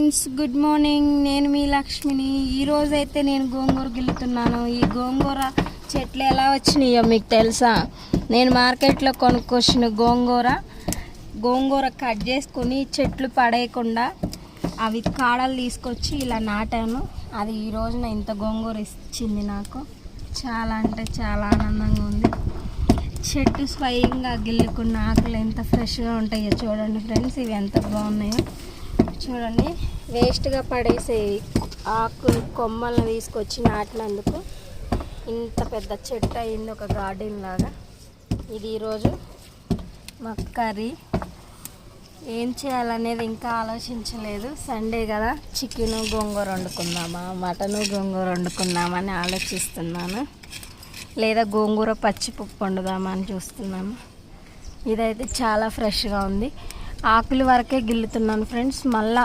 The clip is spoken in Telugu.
Friends, good morning. నేను మీ లక్ష్మిని. ఈరోజైతే నేను గోంగూర గిల్లుతున్నాను. ఈ గోంగూర చెట్లు ఎలా వచ్చినాయో మీకు తెలుసా? నేను మార్కెట్లో కొనుక్కొచ్చిన గోంగూర కట్ చేసుకొని చెట్లు పడేయకుండా అవి కాడలు తీసుకొచ్చి ఇలా నాటాను. అది ఈ రోజున ఇంత గోంగూర ఇచ్చింది నాకు. చాలా అంటే చాలా ఆనందంగా ఉంది. చెట్టు స్వయంగా గిల్లుకున్న ఆకులు ఎంత ఫ్రెష్గా ఉంటాయో చూడండి ఫ్రెండ్స్. ఇవి ఎంత బాగున్నాయో చూడండి. వేస్ట్గా పడేసే ఆకులు కొమ్మలను తీసుకొచ్చి నాటినందుకు ఇంత పెద్ద చెట్టు అయింది, ఒక గార్డెన్ లాగా. ఇది ఈరోజు మా కర్రీ. ఏం చేయాలనేది ఇంకా ఆలోచించలేదు. సండే కదా, చికెన్ గోంగూర వండుకుందామా, మటను గోంగూర వండుకుందామని ఆలోచిస్తున్నాను. లేదా గోంగూర పచ్చిపప్పు వండుదామా అని చూస్తున్నాను. ఇదైతే చాలా ఫ్రెష్గా ఉంది. ఆకులు వరకే గిల్లుతున్నాను ఫ్రెండ్స్. మళ్ళా